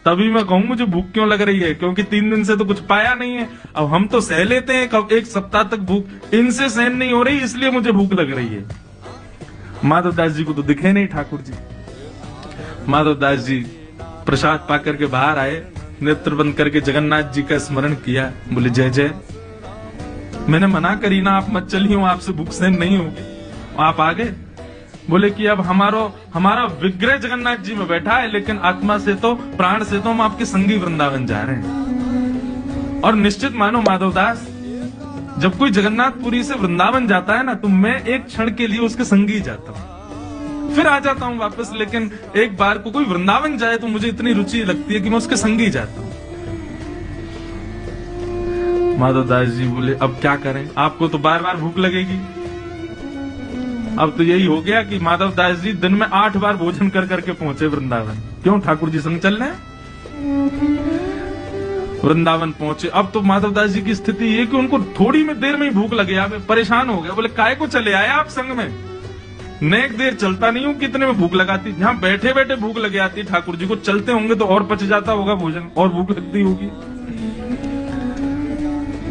तभी मैं कहूं मुझे भूख क्यों लग रही है, क्योंकि 3 दिन से तो कुछ पाया नहीं है। अब हम तो सह लेते हैं कब 1 सप्ताह तक भूख, इनसे सहन नहीं हो रही, इसलिए मुझे भूख लग रही है। माधवदास जी को तो दिखे नहीं ठाकुर जी। माधवदास जी प्रसाद पा करके बाहर आए, नेत्र बंद करके जगन्नाथ जी का स्मरण किया, बोले जय जय, मैंने मना करी ना, आप मत चलिए, आपसे भूख सहन नहीं होगी, आप आ गए। बोले कि अब हमारा विग्रह जगन्नाथ जी में बैठा है, लेकिन आत्मा से तो, प्राण से तो हम आपके संगी वृंदावन जा रहे हैं। और निश्चित मानो माधवदास, जब कोई जगन्नाथपुरी से वृंदावन जाता है ना, तो मैं एक क्षण के लिए उसके संगी जाता हूं, फिर आ जाता हूं वापस। लेकिन एक बार को कोई वृंदावन जाए तो मुझे इतनी रुचि लगती है कि मैं उसके संगी जाता हूं। माधवदास जी बोले अब क्या करें, आपको तो बार बार भूख लगेगी। अब तो यही हो गया कि माधवदास जी दिन में 8 बार भोजन कर करके पहुंचे वृंदावन। क्यों, ठाकुर जी संग चल रहे हैं। वृंदावन पहुंचे, अब तो माधवदास जी की स्थिति ये कि उनको थोड़ी में देर में ही भूख लगे, आप परेशान हो गए। बोले काय को चले आए आप संग में, नेक देर चलता नहीं हूं, कितने में भूख लगाती, जहां बैठे बैठे भूख लगे आती ठाकुर जी को, चलते होंगे तो और पच जाता होगा भोजन, और भूख लगती होगी।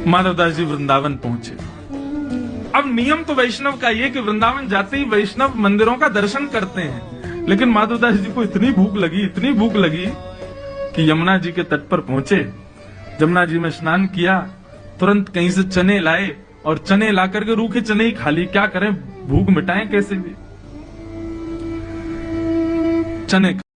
माधवदास जी वृंदावन पहुंचे। अब नियम तो वैष्णव का ये कि वृंदावन जाते ही वैष्णव मंदिरों का दर्शन करते हैं, लेकिन माधवदास जी को इतनी भूख लगी कि यमुना जी के तट पर पहुंचे, यमुना जी में स्नान किया, तुरंत कहीं से चने लाए और चने ला करके रूखे चने ही खा लिए। क्या करें, भूख मिटाएं कैसे भी, चने